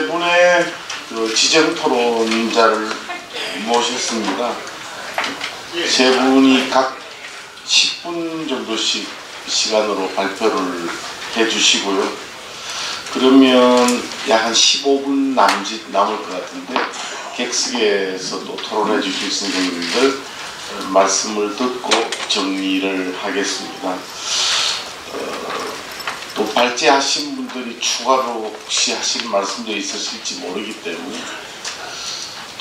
세 분의 그 지정 토론자를 모셨습니다. 세 분이 각 10분 정도씩 시간으로 발표를 해주시고요. 그러면 약 한 15분 남을 것 같은데 객석에서도 토론해 주실 선생님들 말씀을 듣고 정리를 하겠습니다. 또 발제하신 분들이 추가로 혹시 하실 말씀도 있으실지 모르기 때문에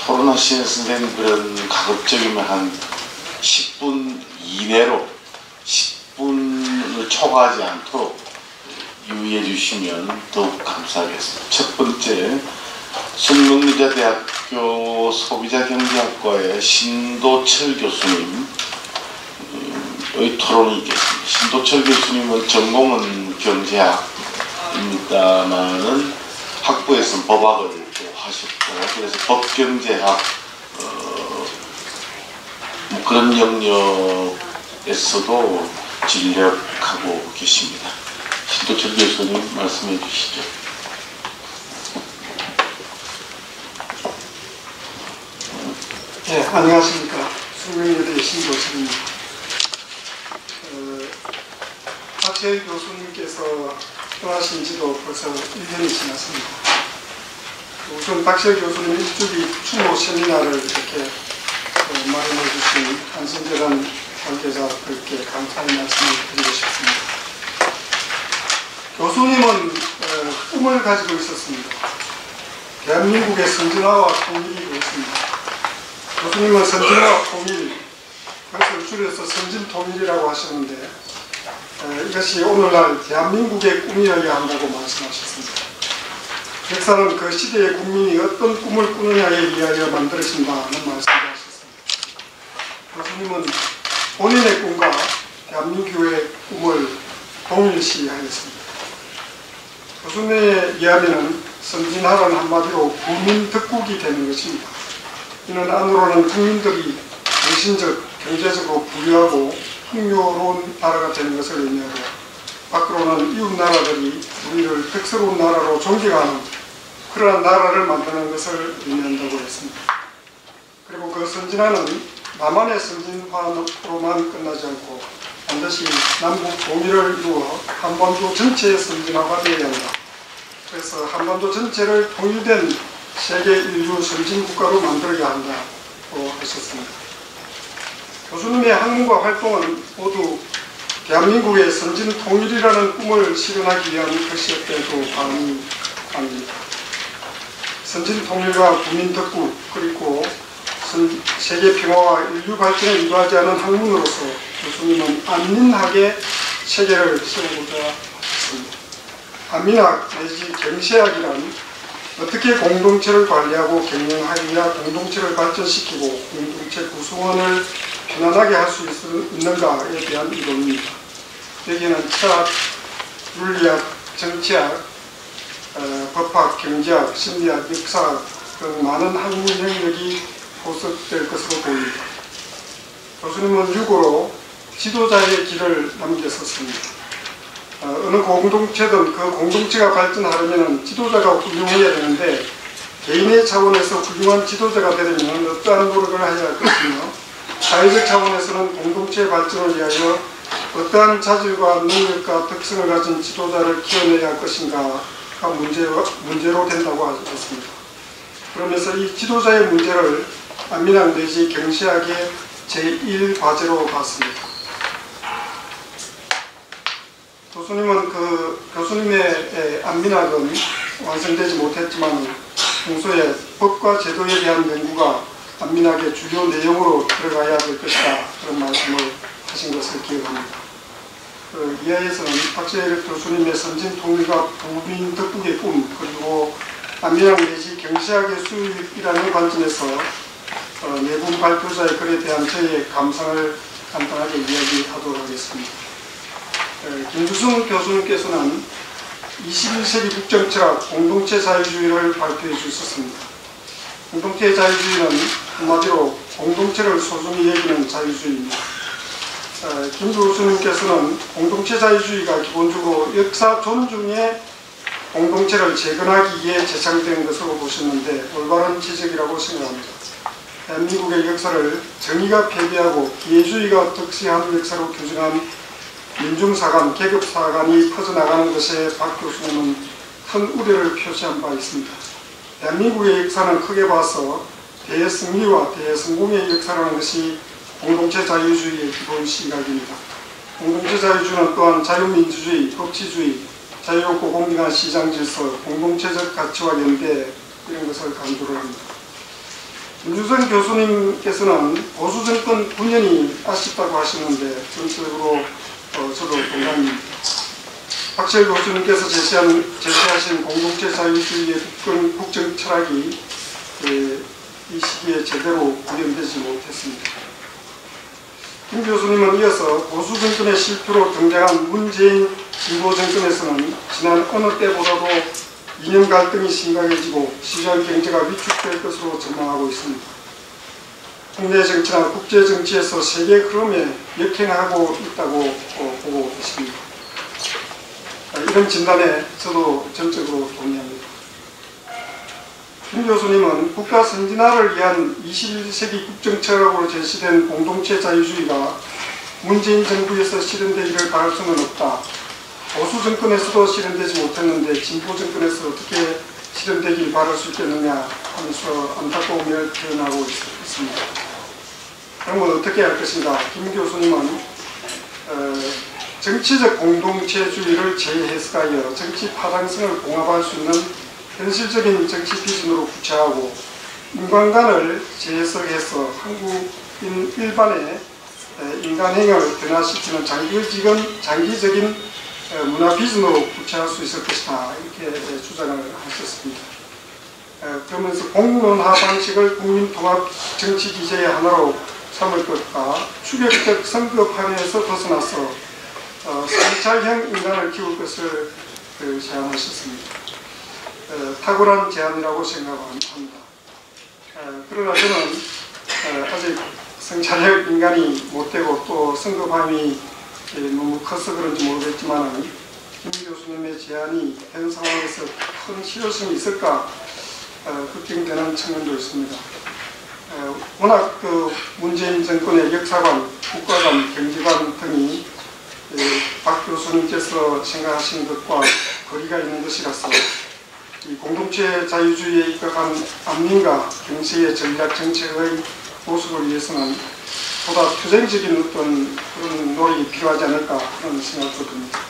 토론하시는 선생님들은 가급적이면 한 10분 이내로 10분을 초과하지 않도록 유의해 주시면 더욱 감사하겠습니다. 첫 번째, 숙명여자대학교 소비자경제학과의 신도철 교수님의 토론이 있겠습니다. 신도철 교수님은 전공은 경제학입니다만은 학부에서는 법학을 또 하셨고, 그래서 법경제학 뭐 그런 영역에서도 진력하고 계십니다. 신도철 교수님 말씀해 주시죠. 네, 안녕하십니까. 숙명여대 신도철입니다. 박재일 교수님께서 떠나신 지도 벌써 1년이 지났습니다. 우선 박재일 교수님 일주기 추모 세미나를 이렇게 마련해 주신 한성재단 관계자들께 감사의 말씀을 드리고 싶습니다. 교수님은 꿈을 가지고 있었습니다. 대한민국의 선진화와 통일이 있습니다. 교수님은 선진화와 통일, 그것을 줄여서 선진통일이라고 하셨는데 이것이 오늘날 대한민국의 꿈이어야 한다고 말씀하셨습니다. 역사는 그 시대의 국민이 어떤 꿈을 꾸느냐에 의하여 만들어진다는 말씀을 하셨습니다. 교수님은 본인의 꿈과 대한민국의 꿈을 동일시하였습니다. 교수님에 의하면 선진화란 한마디로 국민덕국이 되는 것입니다. 이는 안으로는 국민들이 정신적, 경제적으로 부유하고 풍요로운 나라가 되는 것을 의미하고, 밖으로는 이웃 나라들이 우리를 덕스러운 나라로 존경하는 그러한 나라를 만드는 것을 의미한다고 했습니다. 그리고 그 선진화는 남한의 선진화로만 끝나지 않고 반드시 남북 통일을 이루어 한반도 전체의 선진화가 되어야 한다. 그래서 한반도 전체를 통일된 세계 인류 선진국가로 만들어야 한다고 하셨습니다. 교수님의 학문과 활동은 모두 대한민국의 선진 통일이라는 꿈을 실현하기 위한 것이었대도 과언이 아닙니다. 선진 통일과 국민 덕국, 그리고 세계 평화와 인류 발전에 이루어지 않은 학문으로서 교수님은 안민학의 체계를 세우고자 했습니다. 안민학 내지 경제학이란 어떻게 공동체를 관리하고 경영하느냐, 공동체를 발전시키고 공동체 구성원을 편안하게 할 수 있는가에 대한 이론입니다. 여기에는 철학, 윤리학, 정치학, 법학, 경제학, 심리학, 역사학 등 많은 학문 영역이 포섭될 것으로 보입니다. 교수님은 유고로 지도자의 길을 남겼었습니다. 어느 공동체든 그 공동체가 발전하려면 지도자가 훌륭해야 되는데, 개인의 차원에서 훌륭한 지도자가 되려면 어떠한 노력을 해야 할 것이며, 사회적 차원에서는 공동체의 발전을 위하여 어떠한 자질과 능력과 특성을 가진 지도자를 키워내야 할 것인가가 문제로 된다고 하셨습니다. 그러면서 이 지도자의 문제를 안민학 내지 경제학의 제1과제로 봤습니다. 교수님의 안민학은 완성되지 못했지만 평소에 법과 제도에 대한 연구가 안민학의 주요 내용으로 들어가야 될 것이다, 그런 말씀을 하신 것을 기억합니다. 이하에서는 박재일 교수님의 선진통일과 국민 덕국의 꿈, 그리고 안민학 내지 경제학의 수입이라는 관점에서 네 분 발표자의 글에 대한 저희의 감상을 간단하게 이야기하도록 하겠습니다. 김주승 교수님께서는 21세기 국정철학 공동체 자유주의를 발표해 주셨습니다. 공동체 자유주의는 한마디로 공동체를 소중히 여기는 자유주의입니다. 김 교수님께서는 공동체 자유주의가 기본적으로 역사 존중의 공동체를 재건하기 위해 제창된 것으로 보셨는데 올바른 지적이라고 생각합니다. 대한민국의 역사를 정의가 폐기하고 기회주의가 득세한 역사로 규정한 민중사관, 계급사관이 퍼져나가는 것에 박 교수님은 큰 우려를 표시한 바 있습니다. 대한민국의 역사는 크게 봐서 대승리와 대성공의 역사라는 것이 공동체 자유주의의 기본 시각입니다. 공동체 자유주의는 또한 자유민주주의, 법치주의, 자유롭고 공정한 시장 질서, 공동체적 가치와 연대 이런 것을 강조를 합니다. 김주선 교수님께서는 보수정권 9년이 아쉽다고 하시는데 전적으로 저도 동감입니다. 박철 교수님께서 제시하신 공동체 자유주의의 국정 철학이 이 시기에 제대로 구현되지 못했습니다. 김 교수님은 이어서 보수 정권의 실패로 등장한 문재인 진보 정권에서는 지난 어느 때보다도 이념 갈등이 심각해지고 시장 경제가 위축될 것으로 전망하고 있습니다. 국내 정치나 국제 정치에서 세계 흐름에 역행하고 있다고 보고 있습니다. 이런 진단에 저도 전적으로 동의합니다. 김 교수님은 국가 선진화를 위한 21세기 국정철학으로 제시된 공동체 자유주의가 문재인 정부에서 실현되기를 바랄 수는 없다. 보수 정권에서도 실현되지 못했는데 진보 정권에서 어떻게 실현되길 바랄 수 있겠느냐 하면서 안타까움을 표현하고 있습니다. 그러면 어떻게 할 것인가? 김 교수님은 정치적 공동체주의를 재해석하여 정치 파장성을 공합할 수 있는 현실적인 정치 비전으로 구체하고 인간관을 재해석해서 한국인 일반의 인간행을 변화시키는 장기적인 문화 비전으로 구체할 수 있을 것이다 이렇게 주장을 하셨습니다. 그러면서 공론화 방식을 국민통합 정치 기제의 하나로 삼을 것과 추격적 선거판에서 벗어나서 성찰형 인간을 키울 것을 제안하셨습니다. 탁월한 제안이라고 생각합니다. 그러나 저는 아직 성찰형 인간이 못되고 또 선거판이 너무 커서 그런지 모르겠지만 김 교수님의 제안이 현 상황에서 큰 실효성이 있을까 걱정되는 측면도 있습니다. 워낙 문재인 정권의 역사관, 국가관, 경제관 등이 박 교수님께서 생각하신 것과 거리가 있는 것이라서 이 공동체 자유주의에 입각한 안민과 경제의 전략 정책의 모습을 위해서는 보다 투쟁적인 어떤 그런 노력이 필요하지 않을까 그런 생각도 듭니다.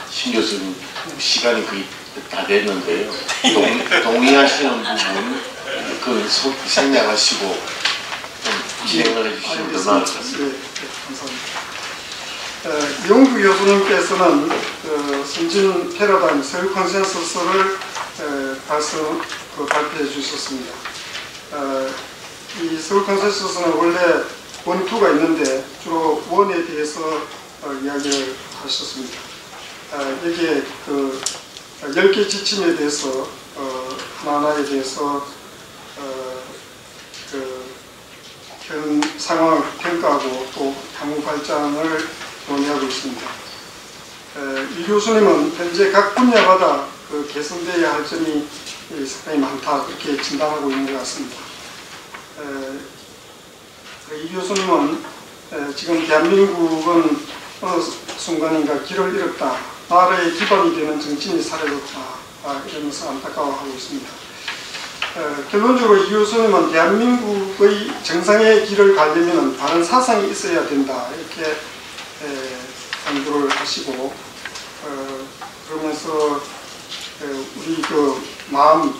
신 교수님 시간이 거의 다 됐는데요. 동의하시는 부분 그 생략하시고 좀 진행을 해주시면 더 나을 것 같습니다. 네, 감사합니다. 이용규 교수님께서는 선진 패러다임 서울 컨센서스를 발표해 주셨습니다. 이 서울 컨센서스는 원래 원투가 있는데 주로 원에 대해서 이야기를 하셨습니다. 여기에 10개 지침에 대해서 하나하나에 대해서 현 상황을 평가하고 또 향후 발전을 논의하고 있습니다. 이 교수님은 현재 각 분야마다 개선되어야 할 점이 상당히 많다 그렇게 진단하고 있는 것 같습니다. 이 교수님은 지금 대한민국은 어느 순간인가 길을 잃었다, 나라의 기반이 되는 정치인이 사라졌다 이러면서 안타까워하고 있습니다. 결론적으로 이 교수님은 대한민국의 정상의 길을 가려면 바른 사상이 있어야 된다 이렇게 강조를 하시고 그러면서 우리 마음,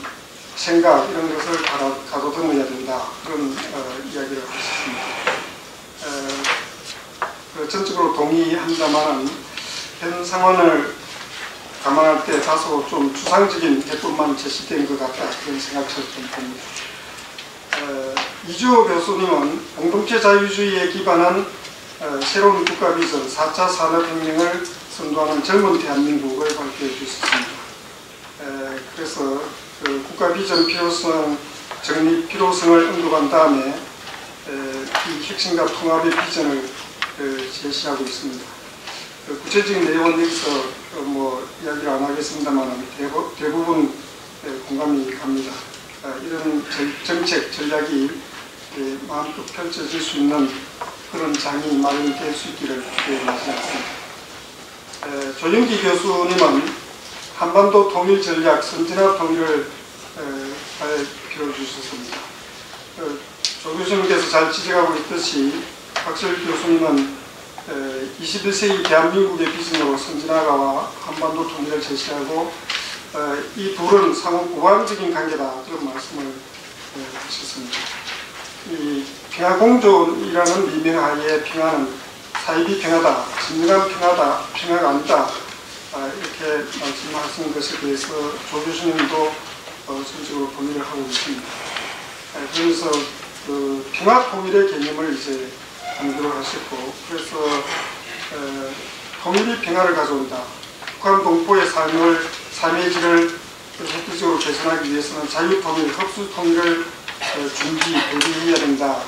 생각 이런 것을 가둬두어야 된다 그런 이야기를 하셨습니다. 전적으로 동의합니다만 현 상황을 감안할 때 다소 좀 추상적인 해법만 제시된 것 같다 그런 생각을 좀 듭니다. 이주호 교수님은 공동체 자유주의에 기반한 새로운 국가 비전 4차 산업혁명을 선도하는 젊은 대한민국을 발표해 주셨습니다. 그래서 국가 비전 필요성, 정립 필요성을 언급한 다음에 이 혁신과 통합의 비전을 제시하고 있습니다. 구체적인 내용은 여기서 뭐 이야기를 안 하겠습니다만 대부분 공감이 갑니다. 이런 정책 전략이 마음껏 펼쳐질 수 있는 그런 장이 마련될 수 있기를 기대하지 않습니다. 조윤기 교수님은 한반도 통일 전략 선진화 통일을 발표해 주셨습니다. 조 교수님께서 잘 지적하고 있듯이 박철 교수님은 21세기 대한민국의 비전으로 선진화가와 한반도 통일을 제시하고 이 둘은 상호 우방적인 관계다 그런 말씀을 하셨습니다. 이 평화공존이라는 미명하에 평화는 사이비 평화다, 진정한 평화가 아니다 이렇게 말씀하시는 것에 대해서 조 교수님도 전적으로 동의를 하고 있습니다. 그래서 그 평화 통일의 개념을 이제 강조를 하셨고, 그래서 통일이 평화를 가져온다. 북한 동포의 삶의 질을 획기적으로 개선하기 위해서는 자유통일, 흡수통일을 대비해야 된다.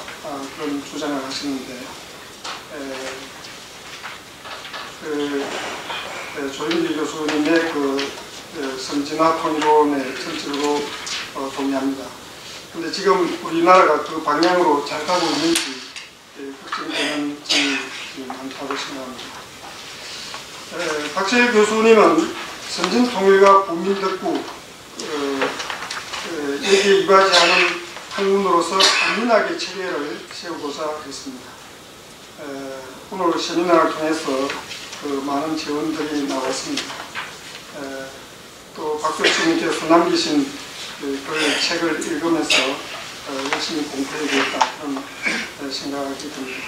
그런 주장을 하시는데, 조윤기 교수님의 그 선진화 통일론에 전적으로 동의합니다. 그런데 지금 우리나라가 그 방향으로 잘 가고 있는지 걱정되는 점이 많다고 생각합니다. 박철 교수님은 선진통일과 국민덕국 여기에 이바지하는 학문으로서 안민학의 체계를 세우고자 했습니다. 오늘 세미나를 통해서 그 많은 지원들이 나왔습니다. 또 박 교수님께서 남기신 그 책을 읽으면서 열심히 공부해야 되겠다 그런 생각이 듭니다.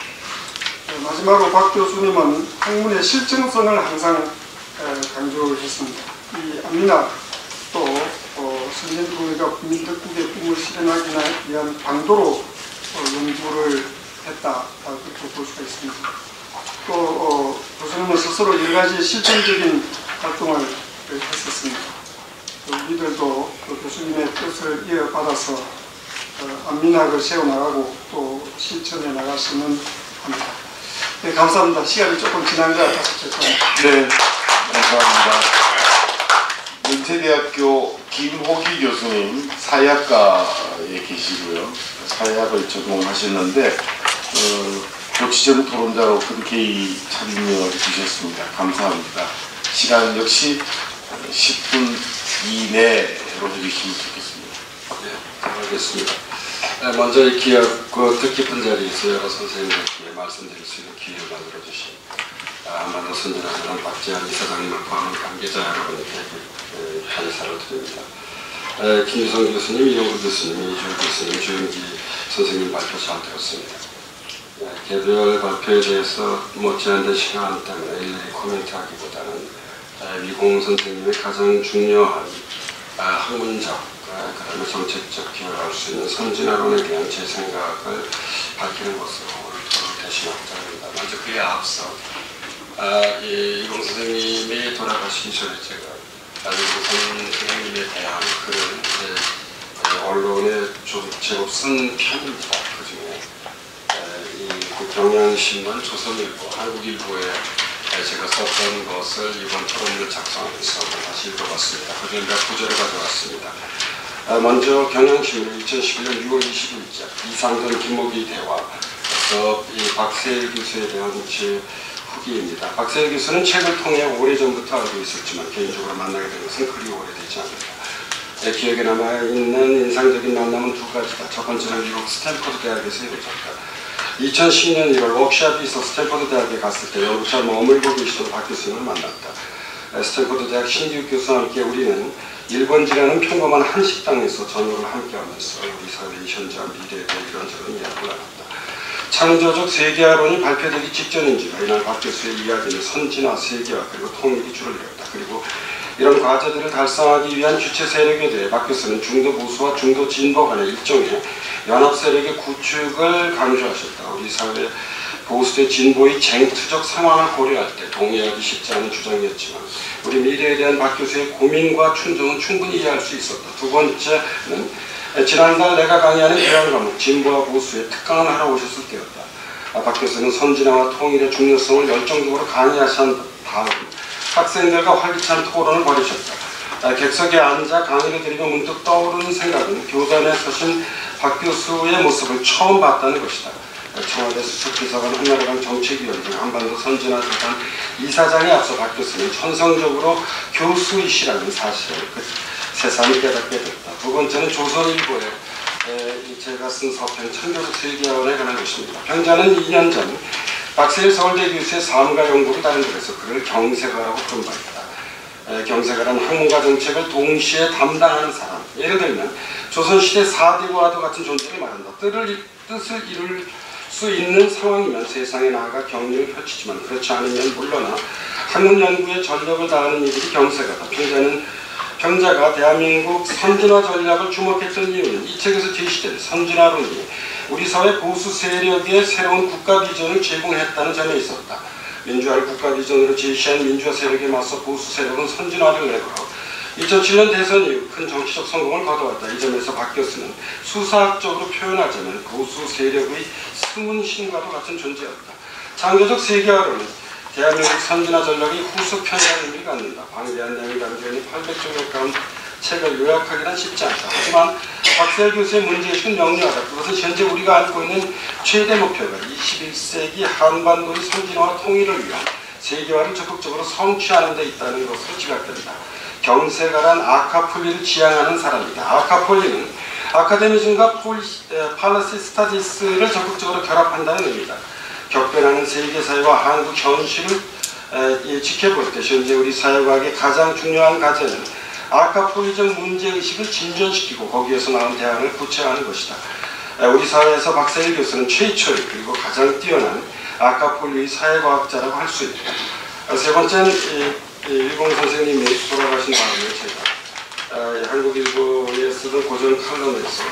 마지막으로 박 교수님은 학문의 실증성을 항상 강조를 했습니다. 이 안민학 또 선진통일과 국민덕국의 꿈을 실현하기 위한 방도로 연구를 했다 그렇게 볼 수가 있습니다. 또 교수님은 스스로 여러 가지 실천적인 활동을 했었습니다. 우리들도 교수님의 뜻을 이어받아서 안민학을 세워나가고 또 실천해 나갔으면 합니다. 네, 감사합니다. 시간이 조금 지난 것 같아서 죄송합니다. 네, 감사합니다. 연세대학교 김호기 교수님 사회학과에 계시고요. 사회학을 전공하셨는데 교치전 토론자로 흔쾌히 참여해 주셨습니다. 감사합니다. 시간 역시 10분 이내로 해주시면 좋겠습니다. 네, 알겠습니다. 먼저 이 귀하고 뜻깊은 자리에서 여러 선생님들께 말씀드릴 수 있는 기회를 만들어주신 한반도 선진화재단 박재환 이사장님을 포함한 관계자 여러분께 감사를 드립니다. 김유성 교수님, 이용구 교수님, 이주호 교수님, 조윤기 선생님 발표 잘 들었습니다. 개별 발표에 대해서 제한된 시간 때문에 일일이 코멘트하기보다는 미공 선생님의 가장 중요한 학문적 그다음에 정책적 기여할 수 있는 선진화론에 대한 제 생각을 밝히는 것으로 오늘 토론을 대신하고자 합니다. 먼저 그에 앞서 이공 선생님이 돌아가시기 전에 제가 이공 선생님에 대한 글을 언론에 좀 제법 쓴 편입니다. 그중에 이 경향신문, 조선일보, 한국일보에 제가 썼던 것을 이번 토론을 작성하면서 다시 읽어봤습니다. 그중에 몇 구절을 가져왔습니다. 먼저 경향신문 2011년 6월 20일자 이상돈 김목이 대화에서 이 박세일 교수에 대한 제 후기입니다. 박세일 교수는 책을 통해 오래전부터 알고 있었지만 개인적으로 만나게 된 것은 그리 오래되지 않았다. 기억에 남아있는 인상적인 만남은 두 가지다. 첫 번째는 미국 스탠포드 대학에서 이루어졌다. 2010년 1월 워크숍이 있어 스탠포드 대학에 갔을 때 연구차 머물고 계시던 박 교수님을 만났다. 스탠포드 대학 신기욱 교수와 함께 우리는 일본지라는 평범한 한식당에서 저녁을 함께하면서 우리 사회의 현재와 미래에 대해 이런저런 이야기를 나눴다. 창조적 세계화론이 발표되기 직전인지라 이날 박 교수의 이야기는 선진화, 세계화 그리고 통일이 줄을 이뤘다. 그리고 이런 과제들을 달성하기 위한 주체 세력에 대해 박 교수는 중도 보수와 중도 진보 간의 일종의 연합 세력의 구축을 강조하셨다. 우리 사회 보수대 진보의 쟁투적 상황을 고려할 때 동의하기 쉽지 않은 주장이었지만 우리 미래에 대한 박 교수의 고민과 춘정은 충분히 이해할 수 있었다. 두 번째는 지난달 내가 강의하는 교양 과목 진보와 보수에 특강을 하러 오셨을 때였다. 박 교수는 선진화와 통일의 중요성을 열정적으로 강의하신 다음 학생들과 활기찬 토론을 벌이셨다. 객석에 앉아 강의를 드리며 문득 떠오르는 생각은 교단에 서신 박 교수의 모습을 처음 봤다는 것이다. 청와대 수석비서관, 한나라당 정책위원장, 한반도 선진화재단 이사장에 앞서 박 교수는 천성적으로 교수이시라는 사실을 새삼 깨닫게 됐다. 두 번째는 조선일보에 제가 쓴 서평 창조적 세계화론에 관한 것입니다. 평자는 2년 전 박세일 서울대 교수의 삶과 연구를 다룬 글에서 그를 경세가라고 부른 바 있다. 경세가란 학문과 정책을 동시에 담당하는 사람. 예를 들면 조선시대 4대과도 같은 존재를 말한다. 뜻을 이룰 수 있는 상황이면 세상에 나아가 경륜을 펼치지만 그렇지 않으면 물러나 학문 연구에 전력을 다하는 이들이 경세가다. 평자가 대한민국 선진화 전략을 주목했던 이유는 이 책에서 제시된 선진화론이 우리 사회 보수 세력의 새로운 국가 비전을 제공했다는 점에 있었다. 민주화를 국가 비전으로 제시한 민주화 세력에 맞서 보수 세력은 선진화를 내걸어 2007년 대선 이후 큰 정치적 성공을 거둬왔다. 이 점에서 박 교수는 수사학적으로 표현하자면 보수 세력의 스문신과도 같은 존재였다. 창조적 세계화론은 대한민국 선진화 전략이 후속편이라는 의미를 갖는다. 방대한 내용이 담겨있는 800조 가까운 책을 요약하기는 쉽지 않다. 하지만 박세일 교수의 문제의식은 명료하다. 그것은 현재 우리가 안고 있는 최대 목표가 21세기 한반도의 선진화와 통일을 위한 세계화를 적극적으로 성취하는 데 있다는 것으로 지각된다. 경세가란 아카폴리를 지향하는 사람이다. 아카폴리는 아카데미즘과 팔러시 스타디스를 적극적으로 결합한다는 의미다. 격변하는 세계사회와 한국 현실을 지켜볼 때 현재 우리 사회과학의 가장 중요한 과제는 아카폴리적 문제의식을 진전시키고 거기에서 나온 대안을 구체화하는 것이다. 우리 사회에서 박세일 교수는 최초의 그리고 가장 뛰어난 아카폴리의 사회과학자라고 할 수 있다. 세 번째는 일본 선생님이 돌아가신 다음에 제가 한국일보에 쓰던 고전 칼럼에서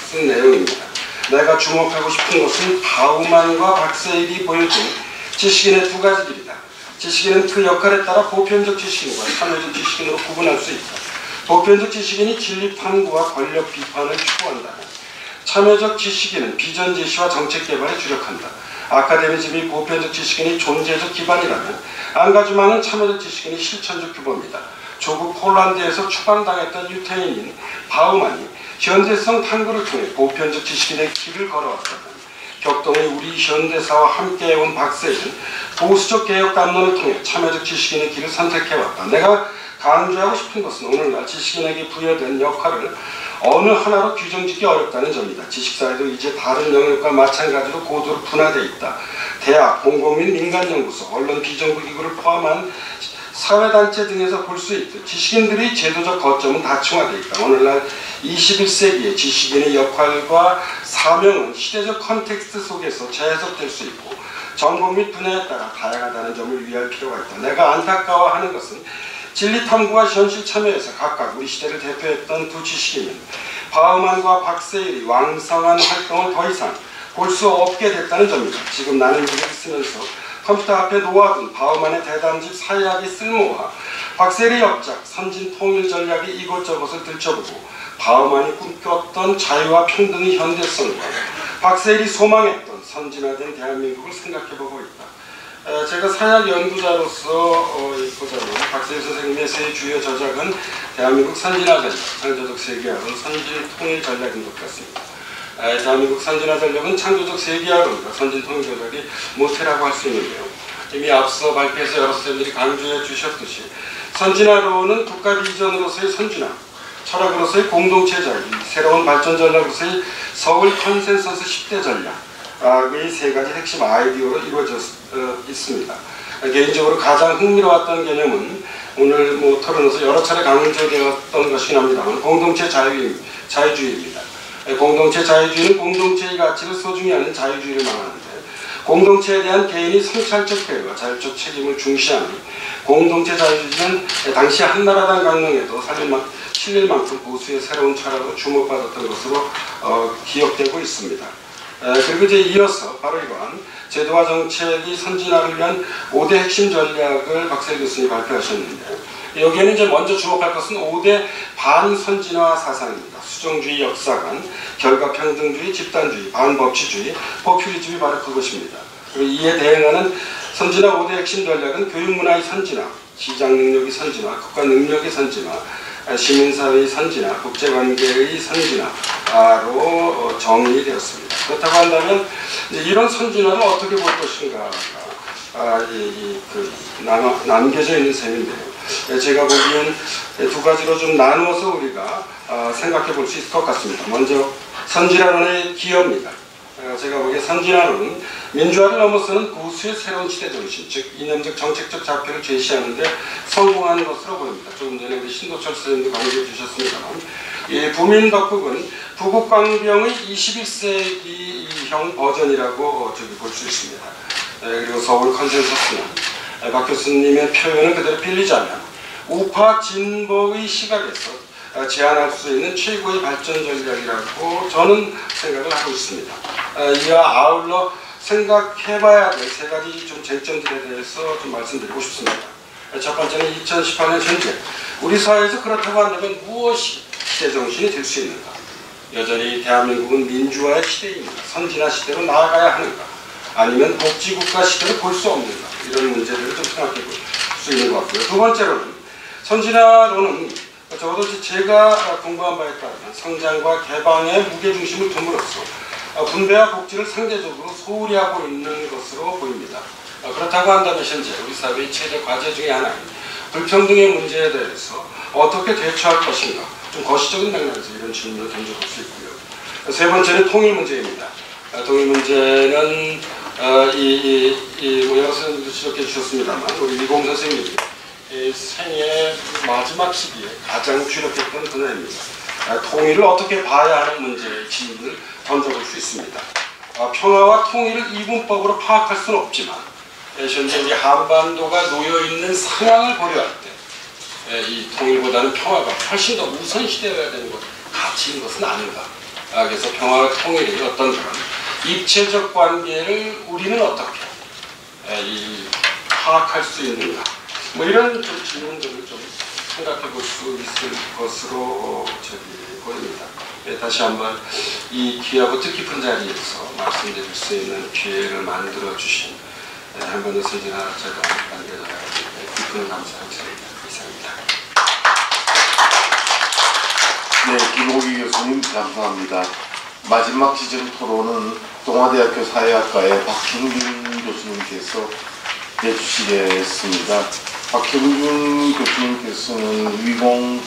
쓴 내용입니다. 내가 주목하고 싶은 것은 바우만과 박세일이 보여준 지식인의 두 가지 길이다. 지식인은 그 역할에 따라 보편적 지식인과 참여적 지식인으로 구분할 수 있다. 보편적 지식인이 진리 탐구와 권력 비판을 추구한다면 참여적 지식인은 비전 제시와 정책 개발에 주력한다. 아카데미즘이 보편적 지식인이 존재적 기반이라면 안가주마는 참여적 지식인이 실천적 규범이다. 조국 폴란드에서 추방당했던 유태인인 바우만이 현대성 탐구를 통해 보편적 지식인의 길을 걸어왔다면 격동의 우리 현대사와 함께해온 박세일은 보수적 개혁 담론을 통해 참여적 지식인의 길을 선택해왔다. 내가 강조하고 싶은 것은 오늘날 지식인에게 부여된 역할을 어느 하나로 규정짓기 어렵다는 점이다. 지식사회도 이제 다른 영역과 마찬가지로 고도로 분화되어 있다. 대학, 공공민, 민간연구소, 언론, 비정부기구를 포함한 사회단체 등에서 볼 수 있듯 지식인들의 제도적 거점은 다층화되어 있다. 오늘날 21세기의 지식인의 역할과 사명은 시대적 컨텍스트 속에서 재해석될 수 있고 전공 및 분야에 따라 다양하다는 점을 유의할 필요가 있다. 내가 안타까워하는 것은 진리탐구와 현실 참여에서 각각 우리 시대를 대표했던 두 지식인은 바우만과 박세일이 왕성한 활동을 더 이상 볼 수 없게 됐다는 점입니다. 지금 나는 이를 쓰면서 컴퓨터 앞에 놓아둔 바우만의 대담집 사회학의 쓸모와 박세일의 역작 선진 통일 전략이 이것저것을 들춰보고 바우만이 꿈꿨던 자유와 평등의 현대성과 박세일이 소망했던 선진화된 대한민국을 생각해보고 있다. 제가 사회학 연구자로서 보자면 박세일 선생님의 세 주요 저작은 대한민국 선진화 전략, 창조적 세계화론, 선진 통일 전략인 것 같습니다. 대한민국 선진화 전략은 창조적 세계화론과 선진 통일 전략이 모태라고 할 수 있는데요. 이미 앞서 발표에서 여러 선생님들이 강조해 주셨듯이 선진화론은 국가 비전으로서의 선진화, 철학으로서의 공동체 자유, 새로운 발전 전략으로서의 서울 컨센서스 10대 전략의 세 가지 핵심 아이디어로 이루어져 있습니다. 개인적으로 가장 흥미로웠던 개념은 오늘 토론에서 여러 차례 강조되었던 것이긴 합니다만 공동체 자유주의입니다. 공동체 자유주의는 공동체의 가치를 소중히 하는 자유주의를 말하는데 공동체에 대한 개인이 성찰적 배려와 자율적 책임을 중시하는 공동체 자유주의는 당시 한나라당 강령에도 실릴 만큼 보수의 새로운 철학으로 주목받았던 것으로 기억되고 있습니다. 그리고 이제 이어서 바로 이러한 제도와 정책이 선진화를 위한 5대 핵심 전략을 박세일 교수님이 발표하셨는데 여기에는 이제 먼저 주목할 것은 5대 반선진화 사상입니다. 수정주의 역사관, 결과평등주의, 집단주의, 반법치주의, 포퓰리즘이 바로 그것입니다. 그리고 이에 대응하는 선진화 5대 핵심 전략은 교육문화의 선진화, 시장 능력의 선진화, 국가 능력의 선진화, 시민사회의 선진화, 국제관계의 선진화로 정의되었습니다. 그렇다고 한다면 이런 선진화를 어떻게 볼 것인가 남겨져 있는 셈인데요. 제가 보기엔 두 가지로 좀 나누어서 우리가 생각해 볼 수 있을 것 같습니다. 먼저 선진화론의 기여입니다. 제가 보기에 선진화론은 민주화를 넘어서는 구수의 새로운 시대 정신, 즉 이념적 정책적 좌표를 제시하는 데 성공하는 것으로 보입니다. 조금 전에 우리 신도철 선생님도 강조해 주셨습니다만 이 부민덕국은 부국강병의 21세기형 버전이라고 볼 수 있습니다. 그리고 서울 컨센서스는 박 교수님의 표현을 그대로 빌리자면 우파 진보의 시각에서 제안할 수 있는 최고의 발전 전략이라고 저는 생각을 하고 있습니다. 이와 아울러 생각해봐야 될 세 가지 좀 쟁점들에 대해서 좀 말씀드리고 싶습니다. 첫 번째는 2018년 현재 우리 사회에서 그렇다고 한다면 무엇이 시대 정신이 될 수 있는가? 여전히 대한민국은 민주화의 시대입니다. 선진화 시대로 나아가야 하는가? 아니면 복지국가 시대로 볼 수 없는가? 이런 문제들을 좀 생각해 볼 수 있는 것 같고요. 두 번째로는 선진화로는 적어도 제가 공부한 바에 따르면 성장과 개방의 무게중심을 둠으로써 분배와 복지를 상대적으로 소홀히 하고 있는 것으로 보입니다. 그렇다고 한다면 현재 우리 사회의 최대 과제 중에 하나인 불평등의 문제에 대해서 어떻게 대처할 것인가, 좀 거시적인 맥락에서 이런 질문을 던져볼 수 있고요. 세 번째는 통일 문제입니다. 통일 문제는 여러 선생님도 지적해 주셨습니다만 우리 이공 선생님이 생애 마지막 시기에 가장 주력했던 분야입니다. 통일을 어떻게 봐야 하는 문제의 질문을 던져볼 수 있습니다. 평화와 통일을 이분법으로 파악할 수는 없지만 현재 우리 한반도가 놓여있는 상황을 고려할 때 이 통일보다는 평화가 훨씬 더 우선시되어야 되는 것, 가치인 것은 아닌가. 그래서 평화와 통일이 어떤 그런 입체적 관계를 우리는 어떻게 파악할 수 있는가. 뭐 이런 좀 질문들을 좀 생각해 볼 수 있을 것으로 보입니다. 다시 한번 이 귀하고 뜻깊은 자리에서 말씀드릴 수 있는 기회를 만들어 주신 한반도 선진화 재단 관계자분께 깊은 감사드립니다. 이상입니다. 네, 김호기 교수님 감사합니다. 마지막 시즌 토론은 동아대학교 사회학과의 박형준 교수님께서 해주시겠습니다. 박형준 교수님께서는 위공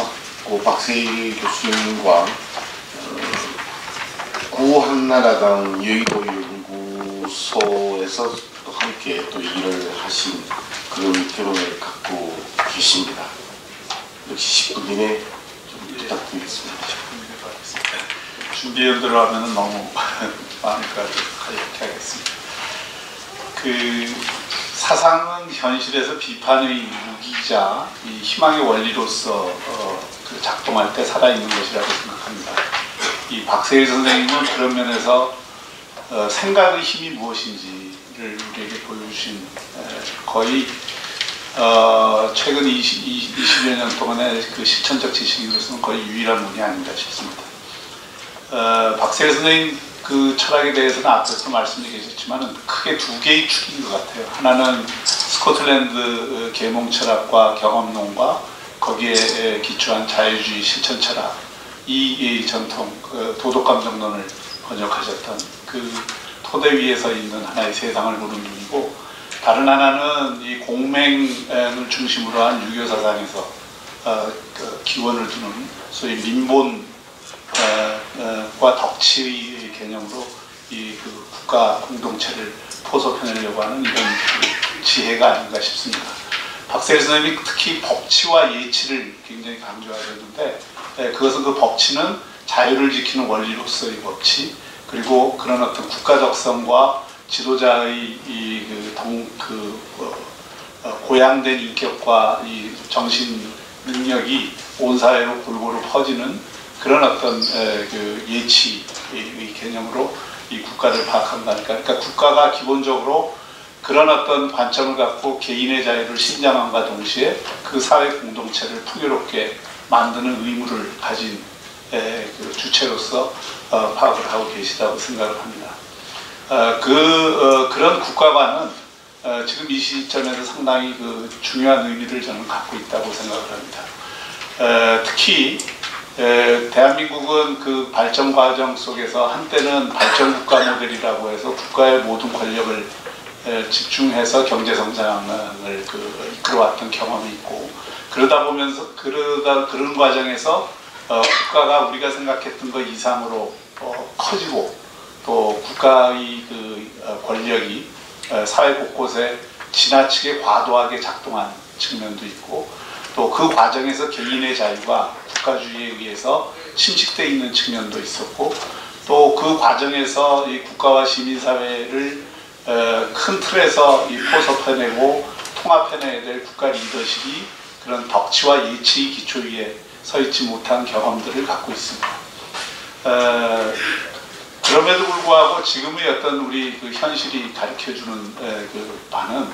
박세일 교수님과 구한나라당 여의도 연구소에서 또 함께 또 일을 하신 그런 결혼을 갖고 계십니다. 역시 10분 이내 좀 부탁드리겠습니다. 준비해오도록 하면 너무 많으니까 가볍게 하겠습니다. 사상은 현실에서 비판의 무기이자 이 희망의 원리로서 작동할 때 살아있는 것이라고 생각합니다. 이 박세일 선생님은 그런 면에서 생각의 힘이 무엇인지를 우리에게 보여주신 거의 최근 20여 년 동안의 그 실천적 지식인으로서는 거의 유일한 분이 아닌가 싶습니다. 박세일 선생님 그 철학에 대해서는 앞에서 말씀해 계셨지만 크게 두 개의 축인 것 같아요. 하나는 스코틀랜드 계몽 철학과 경험론과 거기에 기초한 자유주의 실천 철학, 이 전통 도덕감정론을 번역하셨던 그 토대 위에 서 있는 하나의 세상을 보는 분이고, 다른 하나는 이 공맹을 중심으로 한 유교 사상에서 기원을 두는 소위 민본과 덕치의 개념으로 이 국가 공동체를 포섭해내려고 하는 이런 지혜가 아닌가 싶습니다. 박세일 선생님이 특히 법치와 예치를 굉장히 강조하셨는데, 그것은 그 법치는 자유를 지키는 원리로서의 법치, 그리고 그런 어떤 국가적성과 지도자의 고양된 인격과 이 정신 능력이 온 사회로 골고루 퍼지는 그런 어떤 예치의 개념으로 이 국가를 파악한다. 그러니까 국가가 기본적으로 그런 어떤 관점을 갖고 개인의 자유를 신장함과 동시에 그 사회 공동체를 풍요롭게 만드는 의무를 가진 주체로서 파악을 하고 계시다고 생각을 합니다. 그런 국가관은 지금 이 시점에서 상당히 그 중요한 의미를 저는 갖고 있다고 생각을 합니다. 특히 대한민국은 그 발전 과정 속에서 한때는 발전 국가 모델이라고 해서 국가의 모든 권력을 집중해서 경제 성장을 이끌어왔던 경험이 있고, 그러다 보면서 그런 과정에서 국가가 우리가 생각했던 것 이상으로 커지고, 또 국가의 그 권력이 사회 곳곳에 지나치게 과도하게 작동한 측면도 있고, 또 그 과정에서 개인의 자유가 국가주의에 의해서 침식되어 있는 측면도 있었고, 또 그 과정에서 이 국가와 시민사회를 큰 틀에서 포섭해내고 통합해내야 될 국가 리더십이 그런 덕치와 예치의 기초 위에 서 있지 못한 경험들을 갖고 있습니다. 그럼에도 불구하고 지금의 어떤 우리 그 현실이 가르쳐주는 그 바는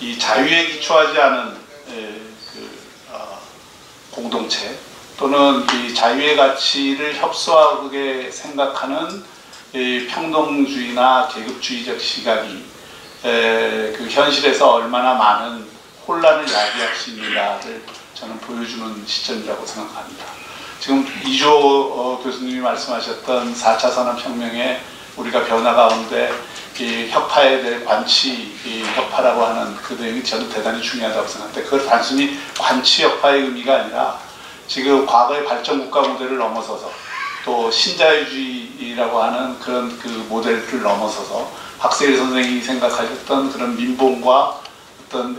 이 자유에 기초하지 않은 공동체, 또는 이 자유의 가치를 협소하게 생각하는 이 평등주의나 계급주의적 시각이 그 현실에서 얼마나 많은 혼란을 야기할 수 있는가를 저는 보여주는 시점이라고 생각합니다. 지금 이조 교수님이 말씀하셨던 4차 산업혁명에 우리가 변화 가운데 이 혁파에 대해 관치 혁파라고 하는 그 내용이 저는 대단히 중요하다고 생각합니다. 그걸 단순히 관치 혁파의 의미가 아니라 지금 과거의 발전 국가 모델을 넘어서서 또 신자유주의라고 하는 그런 그 모델을 넘어서서 박세일 선생님이 생각하셨던 그런 민봉과 어떤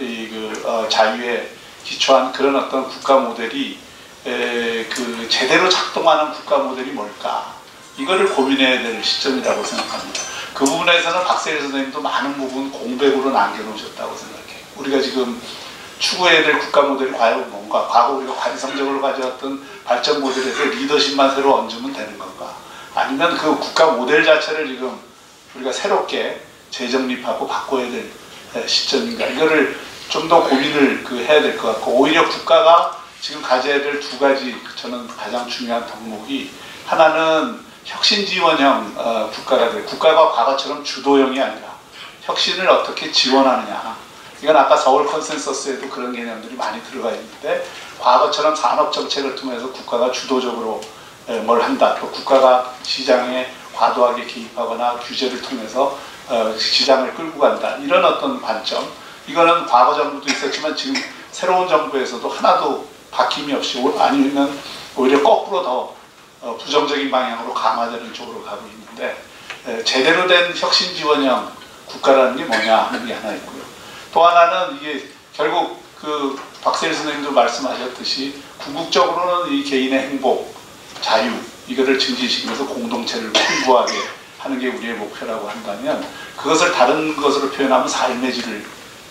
자유에 기초한 그런 어떤 국가 모델이 그 제대로 작동하는 국가 모델이 뭘까, 이거를 고민해야 될 시점이라고 생각합니다. 그 부분에서는 박세일 선생님도 많은 부분 공백으로 남겨놓으셨다고 생각해요. 우리가 지금 추구해야 될 국가 모델이 과연 뭔가, 과거 우리가 관성적으로 가져왔던 발전 모델에서 리더십만 새로 얹으면 되는 건가, 아니면 그 국가 모델 자체를 지금 우리가 새롭게 재정립하고 바꿔야 될 시점인가, 이거를 좀 더 고민을 해야 될 것 같고, 오히려 국가가 지금 가져야 될 두 가지 저는 가장 중요한 덕목이, 하나는 혁신 지원형 국가가 돼, 국가가 과거처럼 주도형이 아니라 혁신을 어떻게 지원하느냐. 이건 아까 서울 컨센서스에도 그런 개념들이 많이 들어가 있는데, 과거처럼 산업 정책을 통해서 국가가 주도적으로 뭘 한다, 또 국가가 시장에 과도하게 개입하거나 규제를 통해서 시장을 끌고 간다, 이런 어떤 관점, 이거는 과거 정부도 있었지만 지금 새로운 정부에서도 하나도 바뀜이 없이, 아니면 오히려 거꾸로 더 부정적인 방향으로 강화되는 쪽으로 가고 있는데, 제대로 된 혁신 지원형 국가라는 게 뭐냐 하는 게 하나 있고요. 또 하나는 이게 결국 그 박세일 선생님도 말씀하셨듯이 궁극적으로는 이 개인의 행복, 자유, 이거를 증진시키면서 공동체를 풍부하게 하는 게 우리의 목표라고 한다면, 그것을 다른 것으로 표현하면 삶의 질을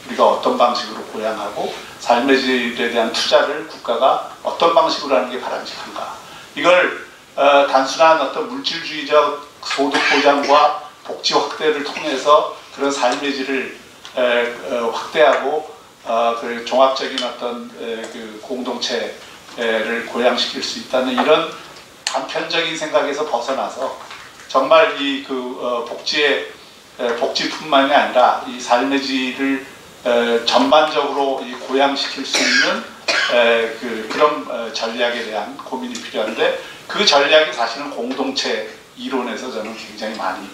우리가 어떤 방식으로 보양하고, 삶의 질에 대한 투자를 국가가 어떤 방식으로 하는 게 바람직한가, 이걸 단순한 어떤 물질주의적 소득 보장과 복지 확대를 통해서 그런 삶의 질을 확대하고 그 종합적인 어떤 그 공동체를 고양시킬 수 있다는 이런 단편적인 생각에서 벗어나서, 정말 이 복지뿐만이 아니라 이 삶의 질을 전반적으로 고양시킬 수 있는 그런 전략에 대한 고민이 필요한데, 그 전략이 사실은 공동체 이론에서 저는 굉장히 많이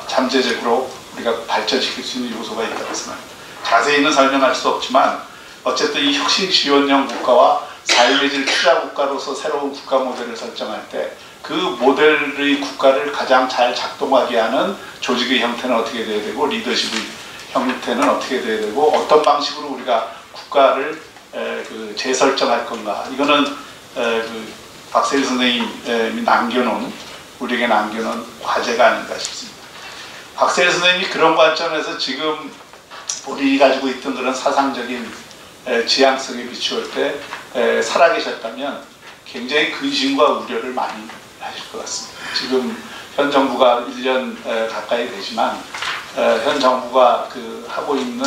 잠재적으로 우리가 발전시킬 수 있는 요소가 있다고 생각합니다. 자세히는 설명할 수 없지만 어쨌든 이 혁신 지원형 국가와 삶의 질 투자 국가로서 새로운 국가 모델을 설정할 때, 그 모델의 국가를 가장 잘 작동하게 하는 조직의 형태는 어떻게 돼야 되고, 리더십의 형태는 어떻게 돼야 되고, 어떤 방식으로 우리가 국가를 재설정할 건가, 이거는 박세일 선생님이 우리에게 남겨놓은 과제가 아닌가 싶습니다. 박세일 선생님이 그런 관점에서 지금 본인이 가지고 있던 그런 사상적인 지향성에 비추을 때 살아계셨다면 굉장히 근심과 우려를 많이 하실 것 같습니다. 지금 현 정부가 1년 가까이 되지만 현 정부가 하고 있는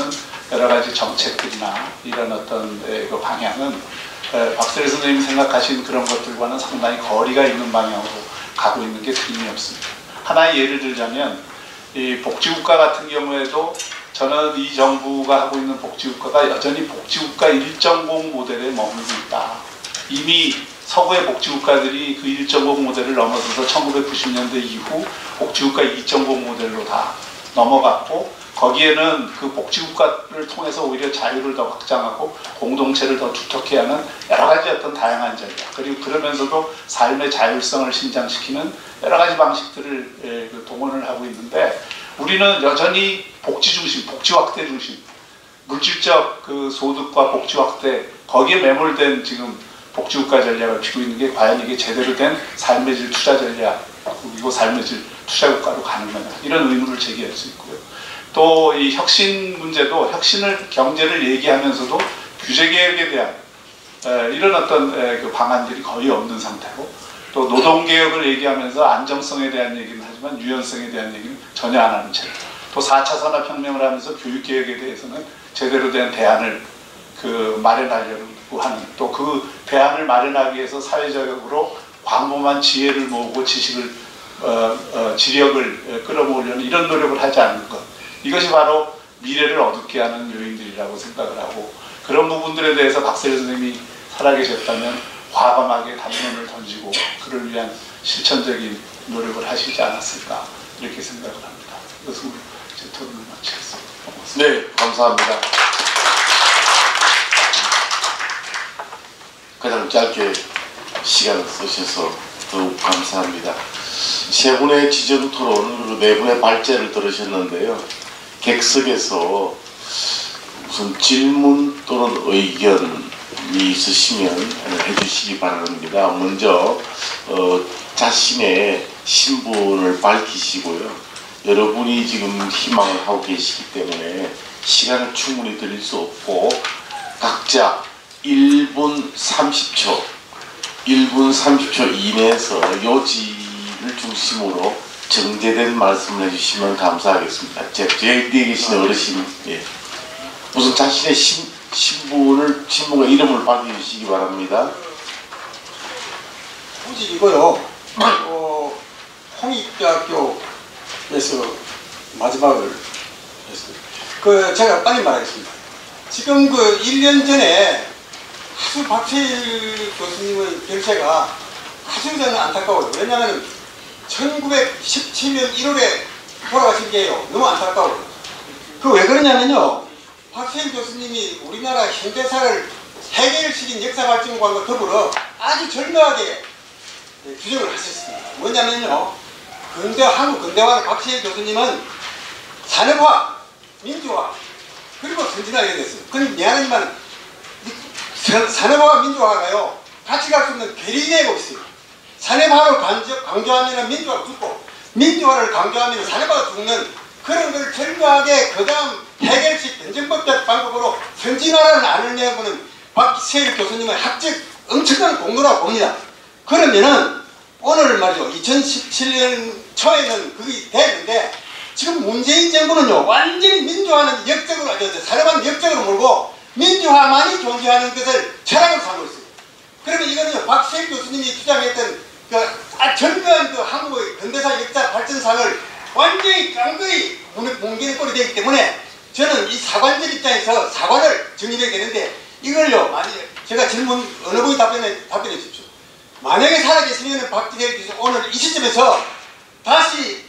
여러 가지 정책들이나 이런 어떤 방향은 박세일 선생님이 생각하신 그런 것들과는 상당히 거리가 있는 방향으로 가고 있는 게 틀림이 없습니다. 하나의 예를 들자면 이 복지국가 같은 경우에도 저는 이 정부가 하고 있는 복지국가가 여전히 복지국가 1.0 모델에 머물고 있다. 이미 서구의 복지국가들이 그 1.0 모델을 넘어서서 1990년대 이후 복지국가 2.0 모델로 다 넘어갔고, 거기에는 그 복지국가를 통해서 오히려 자유를 더 확장하고 공동체를 더 두텁게 하는 여러 가지 어떤 다양한 전략, 그리고 그러면서도 삶의 자율성을 신장시키는 여러 가지 방식들을 동원을 하고 있는데, 우리는 여전히 복지 중심, 복지 확대 중심, 물질적 그 소득과 복지 확대, 거기에 매몰된 지금 복지국가 전략을 피고 있는 게 과연 이게 제대로 된 삶의 질 투자 전략, 그리고 삶의 질 투자 국가로 가는 거냐, 이런 의문을 제기할 수 있고요. 또 이 혁신 문제도, 혁신을, 경제를 얘기하면서도 규제개혁에 대한 이런 어떤 그 방안들이 거의 없는 상태고, 또 노동개혁을 얘기하면서 안정성에 대한 얘기는 하지만 유연성에 대한 얘기는 전혀 안 하는 채, 또 4차 산업혁명을 하면서 교육개혁에 대해서는 제대로 된 대안을 마련하려고 하는, 또 그 대안을 마련하기 위해서 사회적으로 광범한 지혜를 모으고 지식을 지력을 끌어모으려는 이런 노력을 하지 않는 것, 이것이 바로 미래를 어둡게 하는 요인들이라고 생각을 하고, 그런 부분들에 대해서 박세일 선생님이 살아계셨다면 과감하게 담론을 던지고 그를 위한 실천적인 노력을 하시지 않았을까, 이렇게 생각을 합니다. 이것으로 제 토론을 마치겠습니다. 고맙습니다. 네, 감사합니다. 가장 짧게 시간을 쓰셔서 더욱 감사합니다. 세 분의 지정 토론, 그리고 네 분의 발제를 들으셨는데요. 객석에서 무슨 질문 또는 의견이 있으시면 해주시기 바랍니다. 먼저 자신의 신분을 밝히시고요. 여러분이 지금 희망을 하고 계시기 때문에 시간을 충분히 드릴 수 없고, 각자 1분 30초 이내에서 요지를 중심으로 정제된 말씀을 해주시면 감사하겠습니다. 제 뒤에 계시는 어르신, 예. 우선 자신의 신분과 이름을 밝혀주시기 바랍니다. 후직이고요. 홍익대학교에서 마지막을 했어요. 제가 빨리 말하겠습니다. 지금 1년 전에 아주 박세일 교수님의 별세가 아주 저는 안타까워요. 왜냐하면 1917년 1월에 돌아가신 게요. 너무 안타까워요. 왜 그러냐면요. 박세일 교수님이 우리나라 현대사를 해결시킨 역사발전과는 더불어 아주 절묘하게 규정을 하셨습니다. 뭐냐면요. 한국 근대화의 박세일 교수님은 산업화, 민주화, 그리고 선진화가 됐어요. 그건 미안하지만 산업화와 민주화가요, 같이 갈 수 없는 괴리가 되고 있어요. 산업화를 강조하면 민주화가 죽고, 민주화를 강조하면 산업화가 죽는 그런 걸 절묘하게 그 다음 해결식 변증법적 방법으로 선진화라는 안을 내보는 박세일 교수님의 학적 엄청난 공로라고 봅니다. 그러면은 오늘 말이죠. 2017년 초에는 그게 됐는데, 지금 문재인 정부는요, 완전히 민주화는 역적으로, 산업화는 역적으로 몰고 민주화만이 존재하는 것을 철학으로 삼고 있어요. 그러면 이거는요, 박세일 교수님이 주장했던 절묘한 한국의 근대사 역사 발전상을 완전히 깡그리 뭉개는 꼴이 되기 때문에, 저는 이 사관적 입장에서 사관을 정립해야 되는데, 이걸요, 제가 질문 어느 분이 답변해 주십시오. 만약에 살아계시면 박세일 교수님 오늘 이 시점에서 다시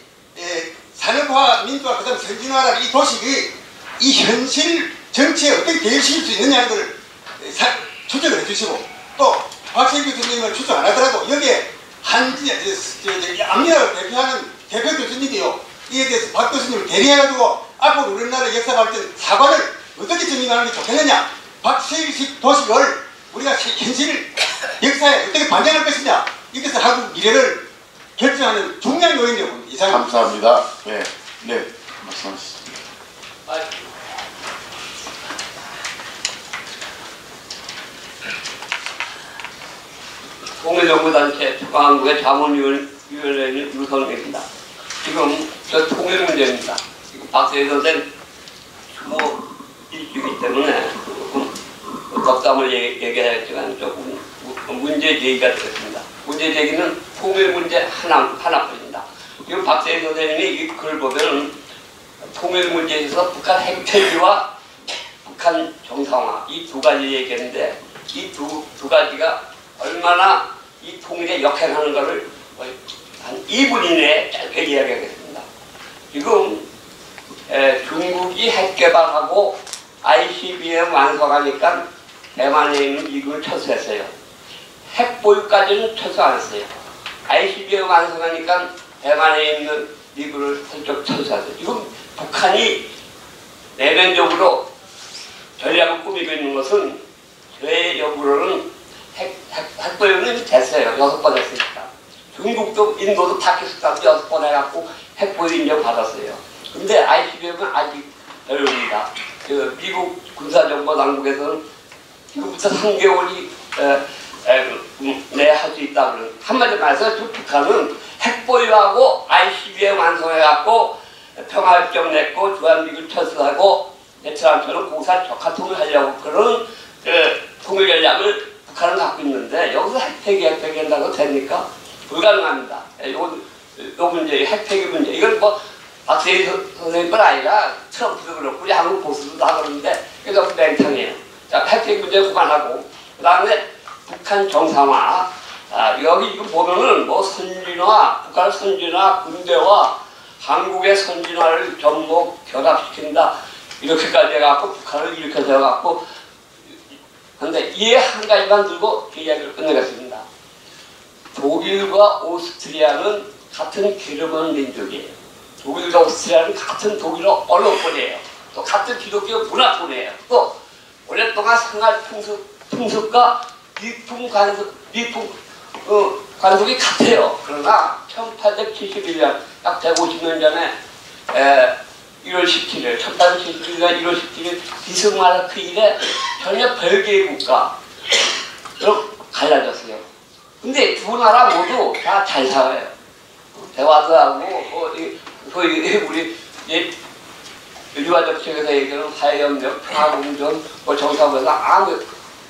산업화, 민주화, 그 다음 선진화라는 이 도식이 이 현실 정치에 어떻게 대응시킬 수 있느냐는 걸 추적을 해주시고, 또 박세일 교수님을 추적 안 하더라도 여기에 압리라고 대표하는 대표 교수님이요, 이에 대해서 박 교수님을 대리해가지고 앞으로 우리나라 역사 발전 사관을 어떻게 정립하는 게 좋겠느냐, 박세일식 도식을 우리가 현실 역사에 어떻게 반영할 것이냐, 이것을 한국 미래를 결정하는 중요한 요인이라고 봅니다. 이상. 감사합니다. 네, 말씀하시죠. 통일정부단체 북한국의 자문위원회는 유선입니다. 지금 저 통일 문제입니다. 지금 박세일 선생 일주기 때문에 조금 덕담을 얘기하였지만 조금 문제 제기가 되겠습니다. 문제 제기는 통일 문제 하나뿐입니다. 지금 박세일 선생님이 이 글 보면 통일 문제에 있어서 북한 핵폐기와 북한 정상화 이 두 가지 얘기했는데 이 두 가지가 얼마나 이 통일에 역행하는 것을 한 2분 이내에 짧게 이야기하겠습니다. 지금 중국이 핵 개발하고 ICBM 완성하니까 대만에 있는 미국을 철수했어요. 핵 보유까지는 철수 안 했어요. ICBM 완성하니까 대만에 있는 미국을 슬쩍 철수했어요. 지금 북한이 내면적으로 전략을 꾸미고 있는 것은 저의 여부로는 핵 보유는 됐어요. 6번 했으니까. 중국도 인도도 파키스탄도 6번 해갖고 핵 보유 인정 받았어요. 근데 ICBM은 아직 어려웁니다. 미국 군사정보당국에서는 지금부터 3개월이 내야 할 수 있다 그러는. 한마디로 말해서 북한은 핵 보유하고 ICBM 완성해갖고 평화협정 맺고 주한미군 철수하고 베트남처럼 공사 적화통을 하려고 그런 통일 전략을 북한은 갖고 있는데 여기서 핵폐기 한다고 됩니까? 불가능합니다. 요 문제, 핵폐기 문제. 이건 뭐 박세희 선생님뿐 아니라 트럼프도 그렇고 우리 한국 보수도 다 그러는데 이게 너무 맹탕이에요. 자, 핵폐기 문제 그만하고 그 다음에 북한 정상화. 여기 지금 보면은 뭐 선진화, 북한 선진화, 군대와 한국의 선진화를 전부 결합시킨다. 이렇게까지 해갖고 북한을 이렇게 세워갖고 그런데 이 한 가지만 들고 이야기를 끝내겠습니다. 독일과 오스트리아는 같은 기름은 민족이에요. 독일과 오스트리아는 같은 독일어 언어권이에요. 또 같은 기독교 문화권이에요. 또 오랫동안 생활 풍습과 미풍 관속이 같아요. 그러나 1871년 약 150년 전에 1월 17일 1871년 1월 17일 비스마르크 일에 전혀 별개의 국가로 갈라졌어요. 근데 두 나라 모두 다 잘 살아요. 대화도 하고 우리 유화적 책에서 얘기하는 화해협력, 평화공존, 정상회담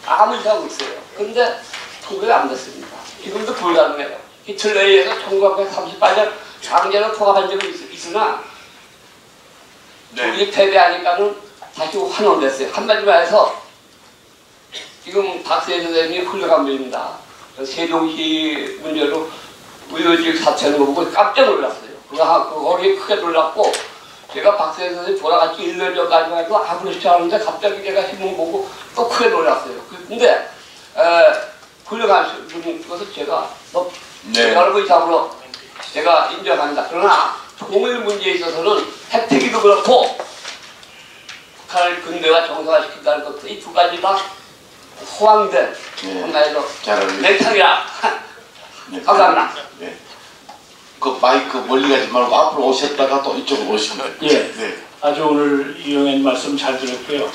아무 이상 없어요. 근데 통일이 안 됐습니다. 지금도 불가능해요. 히틀러에 의해서 1938년 강제로 통합한 적은 있으나 독일이 패배하니까는 다시 환원됐어요. 한마디로 해서 지금 박세희 선생님이 훌륭한 분입니다. 세종시 문제로 의료직 사퇴하는 거 보고 깜짝 놀랐어요. 거기에 크게 놀랐고 제가 박세희 선생님 돌아가기 1년 전까지 가지고 아무렇지 않은데 갑자기 제가 신문 보고 또 크게 놀랐어요. 근데 훌륭한 것을 제가 여러 번 이상으로 제가 인정합니다. 그러나 통일 문제에 있어서는 핵폐기도 그렇고 북한을 근대화 정상화시킨다는 것도 이 두 가지 다 호황된 한마디로 맹탕이라. 감사합니다. 네. 그 마이크 멀리 가지 말고 앞으로 오셨다가 또 이쪽으로 오시면 돼요. 예. 네. 아주 오늘 유용한 말씀 잘 들었고요.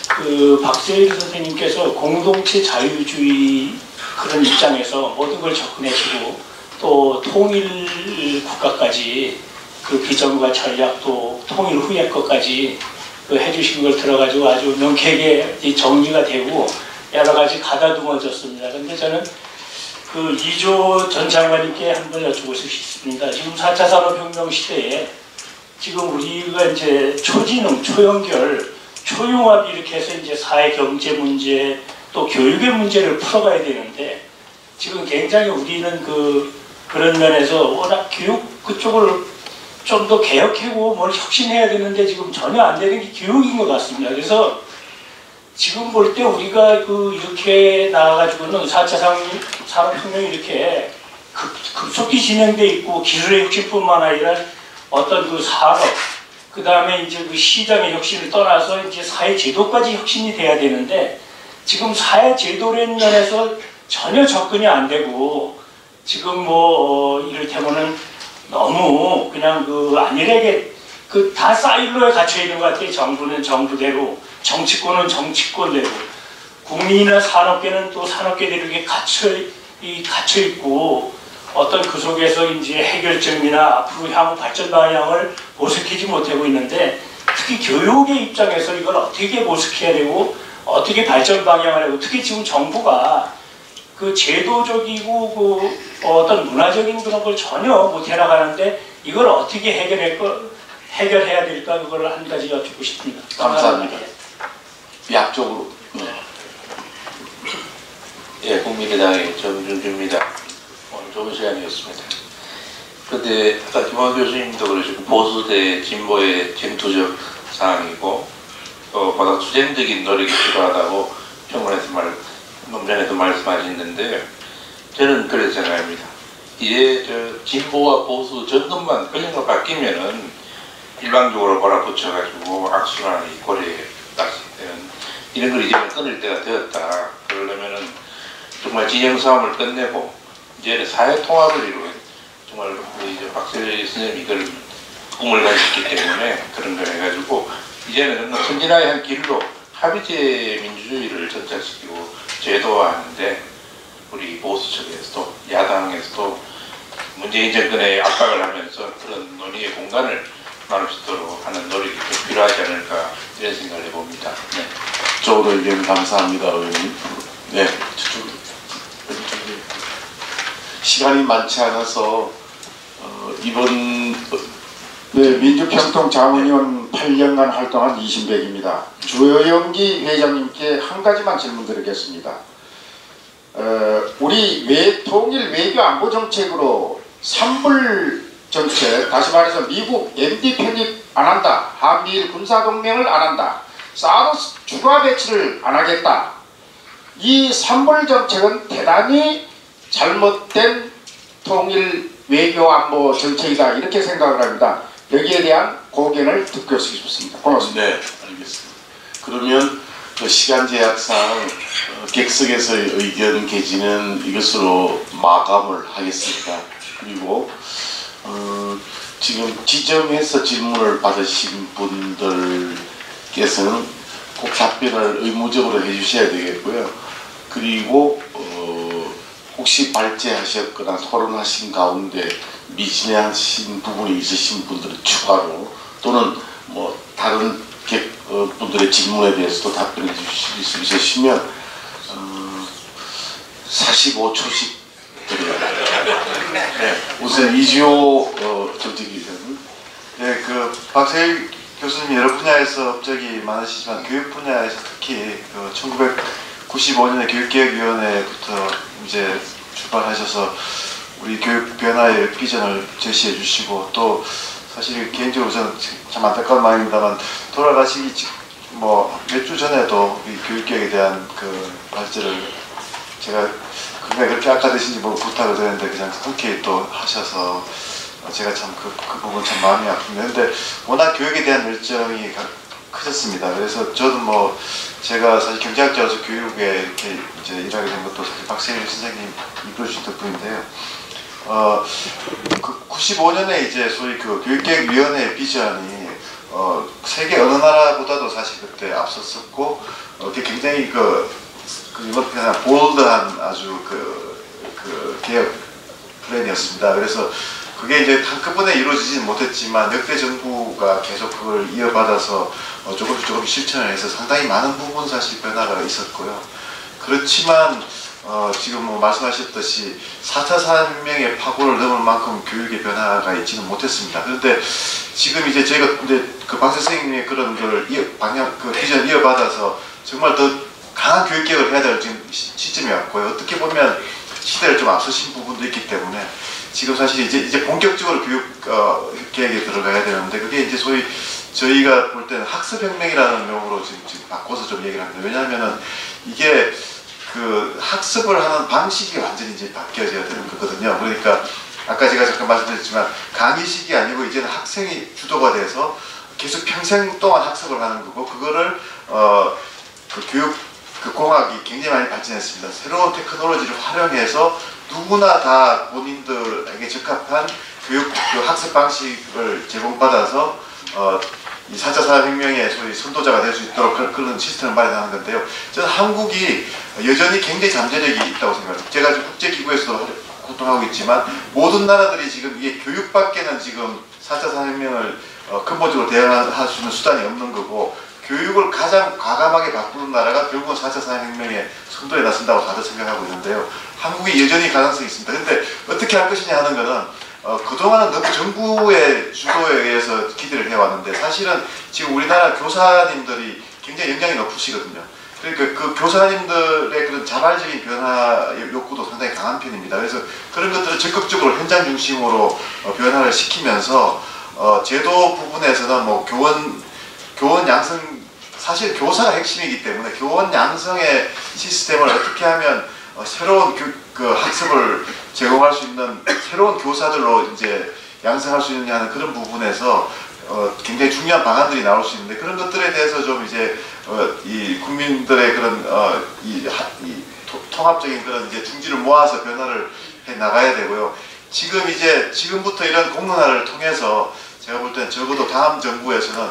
그 박세일 선생님께서 공동체 자유주의 그런 입장에서 모든 걸 접근해주고 또 통일 국가까지 그 비전과 전략도 통일 후의 것까지 그 해주신 걸 들어가지고 아주 명쾌하게 정리가 되고 여러 가지 가다듬어졌습니다. 근데 저는 그 이조 전 장관님께 한번 여쭤볼 수 있습니다. 지금 4차 산업혁명 시대에 지금 우리가 이제 초진흥, 초연결, 초융합 이렇게 해서 이제 사회 경제 문제 또 교육의 문제를 풀어가야 되는데 지금 굉장히 우리는 그런 면에서 워낙 교육 그쪽을 좀 더 개혁하고 뭘 혁신해야 되는데 지금 전혀 안 되는 게 교육인 것 같습니다. 그래서 지금 볼 때 우리가 이렇게 나와가지고는 4차 산업혁명이 이렇게 급속히 진행돼 있고 기술의 혁신뿐만 아니라 어떤 그 산업, 그 다음에 이제 그 시장의 혁신을 떠나서 이제 사회 제도까지 혁신이 돼야 되는데 지금 사회 제도라는 면에서 전혀 접근이 안 되고 지금 이를테면은 너무 그냥 안일하게 다 사일로에 갇혀 있는 것 같아요. 정부는 정부대로, 정치권은 정치권대로, 국민이나 산업계는 또 산업계대로 이렇게 갇혀 있고 어떤 그 속에서 이제 해결점이나 앞으로 향후 발전 방향을 모색하지 못하고 있는데 특히 교육의 입장에서 이걸 어떻게 모색해야 되고 어떻게 발전 방향을 하고 특히 지금 정부가 그 제도적이고 어떤 문화적인 그런 걸 전혀 못 해나가는데 이걸 어떻게 해결할 해결해야 될까 그걸 한 가지 여쭙고 싶습니다. 감사합니다. 약적으로. 예, 국민의당의 정준주입니다. 오늘 좋은 시간이었습니다. 그런데 아까 김원 교수님도 그러시고 보수 대 진보의 쟁투적 상황이고 또 보다 투쟁적인 노력이 필요하다고 논문에서 말씀하셨는데 저는 그렇게 생각합니다. 이제 진보와 보수 정권만 권력만 바뀌면은 일방적으로 몰아붙여가지고 악순환이 고리에 닥칠 때는 이런 걸 이제는 끊을 때가 되었다. 그러려면은 정말 진영 싸움을 끝내고 이제는 사회 통합을 이루는 정말 우리 이제 박세일 선생님이 이걸 꿈을 가졌기 때문에 그런 걸 해가지고 이제는 정말 선진화의 한 길로 합의제 민주주의를 정착시키고 제도화하는데 우리 보수 측에서도 야당에서도 문재인 정권에 압박을 하면서 그런 논의의 공간을 나눌 수 있도록 하는 노력이 좀 필요하지 않을까 이런 생각을 해봅니다. 네. 저도 의견 감사합니다, 의원님. 네, 시간이 많지 않아서 이번 네, 민주평통 자문위원 8년간 활동한 이신백입니다. 주영기 회장님께 한 가지만 질문드리겠습니다. 우리 통일 외교 안보 정책으로 산불 정책, 다시 말해서 미국 MD 편입 안 한다, 한미일 군사동맹을 안 한다, 사드 추가 배치를 안 하겠다. 이 산불 정책은 대단히 잘못된 통일 외교 안보 정책이다 이렇게 생각을 합니다. 여기에 대한 고견을 듣고 싶습니다. 고맙습니다. 네, 알겠습니다. 그러면 그 시간 제약상 객석에서의 의견 개진은 이것으로 마감을 하겠습니다. 그리고 지금 지정해서 질문을 받으신 분들께서는 꼭 답변을 의무적으로 해주셔야 되겠고요. 그리고 혹시 발제하셨거나 토론하신 가운데 미진하신 부분이 있으신 분들은 추가로 또는 뭐 다른 분들의 질문에 대해서도 답변해 주실 수 있으시면 45초씩 드려요. 네, 우선 이주호 정책위원장님. 네, 그 박세일 교수님 여러 분야에서 업적이 많으시지만 교육 분야에서 특히 그 1995년에 교육개혁위원회부터 이제 출발하셔서 우리 교육 변화의 비전을 제시해 주시고 또 사실 개인적으로 저는 참 안타까운 마음입니다만 돌아가시기 뭐 몇 주 전에도 이 교육개혁에 대한 그 발제를 제가 그게 그렇게 아까드신지 뭐 부탁을 드렸는데 그냥 흔쾌히 또 하셔서 제가 참 그 부분 참 마음이 아픕니다. 근데 워낙 교육에 대한 열정이 크셨습니다. 그래서 저도 뭐 제가 사실 경제학자로서 교육에 이렇게 이제 일하게 된 것도 사실 박세일 선생님 이끌어주신 덕분인데요. 그 95년에 이제 소위 그 교육개혁위원회의 비전이 세계 어느 나라보다도 사실 그때 앞섰었고 굉장히 이번 그냥 볼드한 아주 그 개혁 플랜이었습니다. 그래서 그게 이제 한꺼번에 이루어지지는 못했지만 역대 정부가 계속 그걸 이어받아서 조금씩 실천을 해서 상당히 많은 부분 사실 변화가 있었고요. 그렇지만 지금 뭐 말씀하셨듯이 4차 산업혁명의 파고를 넘을 만큼 교육의 변화가 있지는 못했습니다. 그런데 지금 이제 저희가 그 박 선생님의 그런 걸 그 비전 이어받아서 정말 더 강한 교육 개혁을 해야 될 지금 시점이 왔고요. 어떻게 보면 시대를 좀 앞서신 부분도 있기 때문에 지금 사실 이제 본격적으로 교육 개혁에 들어가야 되는데 그게 이제 소위 저희가 볼 때는 학습혁명이라는 명으로 지금 바꿔서 좀 얘기를 합니다. 왜냐하면은 이게 그 학습을 하는 방식이 완전히 이제 바뀌어져야 되는 거거든요. 그러니까 아까 제가 잠깐 말씀드렸지만 강의식이 아니고 이제는 학생이 주도가 돼서 계속 평생 동안 학습을 하는 거고 그거를 그 교육 그 공학이 굉장히 많이 발전했습니다. 새로운 테크놀로지를 활용해서 누구나 다 본인들에게 적합한 교육 학습 방식을 제공받아서 이 4차 산업혁명의 소위 선도자가 될 수 있도록 그런 시스템을 마련하는 건데요. 저는 한국이 여전히 굉장히 잠재력이 있다고 생각합니다. 제가 지금 국제기구에서도 활동하고 있지만 모든 나라들이 지금 이게 교육밖에는 지금 4차 산업혁명을 근본적으로 대응할 수 있는 수단이 없는 거고 교육을 가장 과감하게 바꾸는 나라가 결국은 4차 산업혁명의 선도에 나선다고 다들 생각하고 있는데요. 한국이 여전히 가능성이 있습니다. 그런데 어떻게 할 것이냐 하는 것은 그동안은 너무 정부의 주도에 의해서 기대를 해왔는데 사실은 지금 우리나라 교사님들이 굉장히 영향이 높으시거든요. 그러니까 그 교사님들의 그런 자발적인 변화 욕구도 상당히 강한 편입니다. 그래서 그런 것들을 적극적으로 현장 중심으로 변화를 시키면서 제도 부분에서는 뭐 교원 양성, 사실 교사가 핵심이기 때문에 교원 양성의 시스템을 어떻게 하면 새로운 그 학습을 제공할 수 있는 새로운 교사들로 이제 양성할 수 있느냐 하는 그런 부분에서 굉장히 중요한 방안들이 나올 수 있는데 그런 것들에 대해서 좀 이제 이 국민들의 그런 이 통합적인 그런 이제 중지를 모아서 변화를 해 나가야 되고요. 지금부터 이런 공론화를 통해서 제가 볼 때는 적어도 다음 정부에서는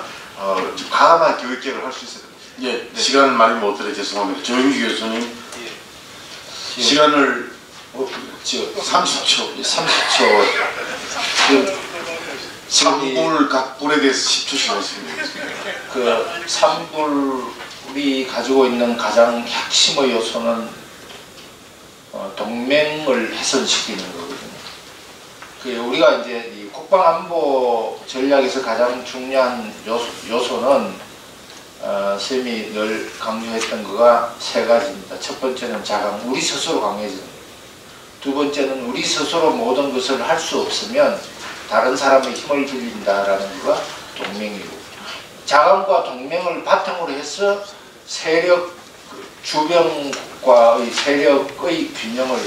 좀 과감한 교육 계획을 할 수 있어야 됩니다. 예, 네. 시간을 많이 못 드려 죄송합니다. 조영기 교수님 시간을 30초. 3불 각불에 대해서 10초씩 하시면 그 3불이 가지고 있는 가장 핵심의 요소는 동맹을 훼손시키는 거거든요. 그 우리가 이제 이 국방안보 전략에서 가장 중요한 요소는 쌤이 늘 강조했던 거가 세 가지입니다. 첫 번째는 자강, 우리 스스로 강해지는 거예요. 두 번째는 우리 스스로 모든 것을 할 수 없으면 다른 사람의 힘을 빌린다라는 거가 동맹이고, 자강과 동맹을 바탕으로 해서 세력, 주변과의 세력의 균형을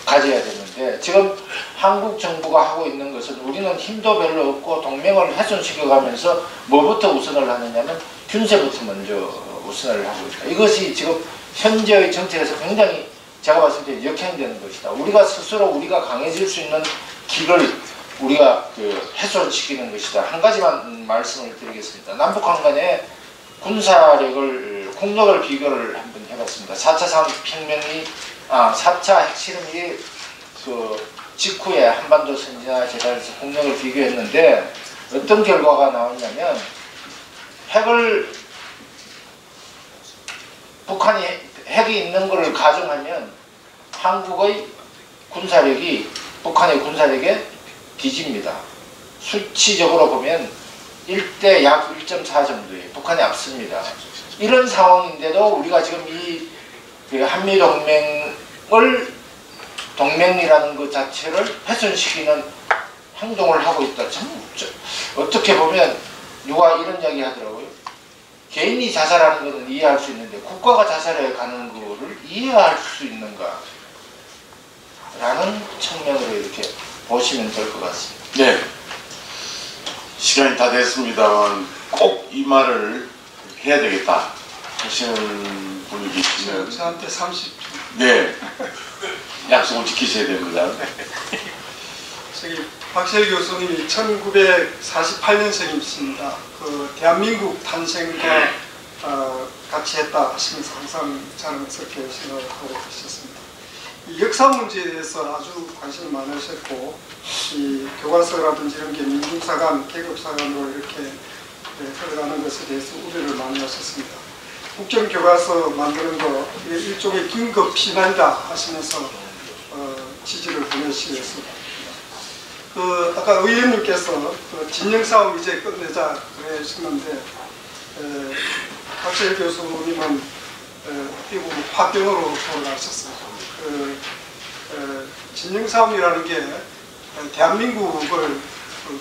가져야 되는데, 지금 한국 정부가 하고 있는 것은 우리는 힘도 별로 없고 동맹을 훼손시켜가면서 뭐부터 우선을 하느냐면 균세부터 먼저 우선을 하고 있다. 이것이 지금 현재의 정책에서 굉장히 제가 봤을 때 역행되는 것이다. 우리가 스스로 우리가 강해질 수 있는 길을 우리가 훼손시키는 것이다. 한 가지만 말씀을 드리겠습니다. 남북한 간에 군사력을, 국력을 비교를 한번 해봤습니다. 4차 산업혁명이, 4차 핵실험이 직후에 한반도 선진화 재단에서 국력을 비교했는데 어떤 결과가 나왔냐면, 북한이 핵이 있는 것을 가정하면 한국의 군사력이 북한의 군사력에 뒤집니다. 수치적으로 보면 1대 약 1.4 정도에 북한이 앞섭니다. 이런 상황인데도 우리가 지금 이 한미동맹을, 동맹이라는 것 자체를 훼손시키는 행동을 하고 있다. 참 어떻게 보면 누가 이런 이야기 하더라고요. 개인이 자살하는 것은 이해할 수 있는데 국가가 자살해 가는 거를 이해할 수 있는가 라는 측면으로 이렇게 보시면 될 것 같습니다. 네, 시간이 다 됐습니다만 꼭 이 말을 해야 되겠다 하시는 분이 계시면 저한테 30초. 네, 약속을 지키셔야 됩니다. 저기 박세일 교수님이 1948년생이십니다. 그 대한민국 탄생과 같이 했다 하시면서 항상 자랑스럽게 생각을 하고 계셨습니다. 이 역사 문제에 대해서 아주 관심이 많으셨고, 이 교과서라든지 이런 게 민중사관, 계급사관으로 이렇게 흘러가는 것에 대해서 우려를 많이 하셨습니다. 국정교과서 만드는 거 일종의 긴급 피난이다 하시면서 지지를 보내시겠습니다. 아까 의원님께서 진영싸움 이제 끝내자 그러셨는데, 박세일 교수님은 어떻게 보면 파병으로 돌아가셨어요. 진영싸움이라는 게 대한민국을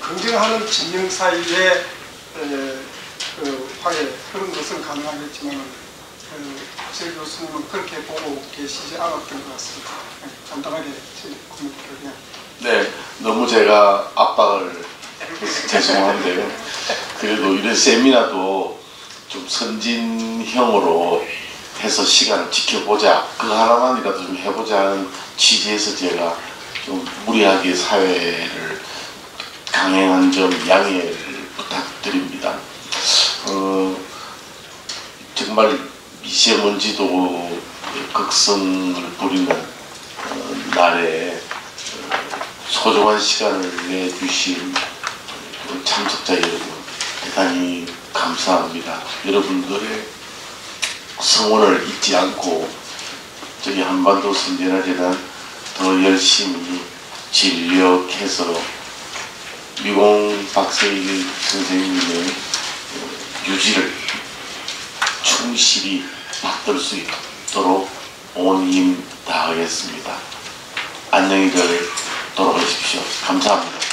긍정하는 진영 사이의 화해, 그런 것은 가능하겠지만 박세일 교수님은 그렇게 보고 계시지 않았던 것 같습니다. 간단하게 코멘트를. 네, 너무 제가 압박을 죄송한데요. 그래도 이런 세미나도 좀 선진형으로 해서 시간을 지켜보자, 그거 하나만이라도 좀 해보자 하는 취지에서 제가 좀 무리하게 사회를 강행한 점 양해를 부탁드립니다. 정말 미세먼지도 극성을 부리는 날에 소중한 시간을 내주신 참석자 여러분 대단히 감사합니다. 여러분들의 성원을 잊지 않고 저희 한반도 선진화재단 더 열심히 진력해서 미공 박세일 선생님의 유지를 충실히 받들 수 있도록 온 힘 다하겠습니다. 안녕히 돌아가십시오. 감사합니다.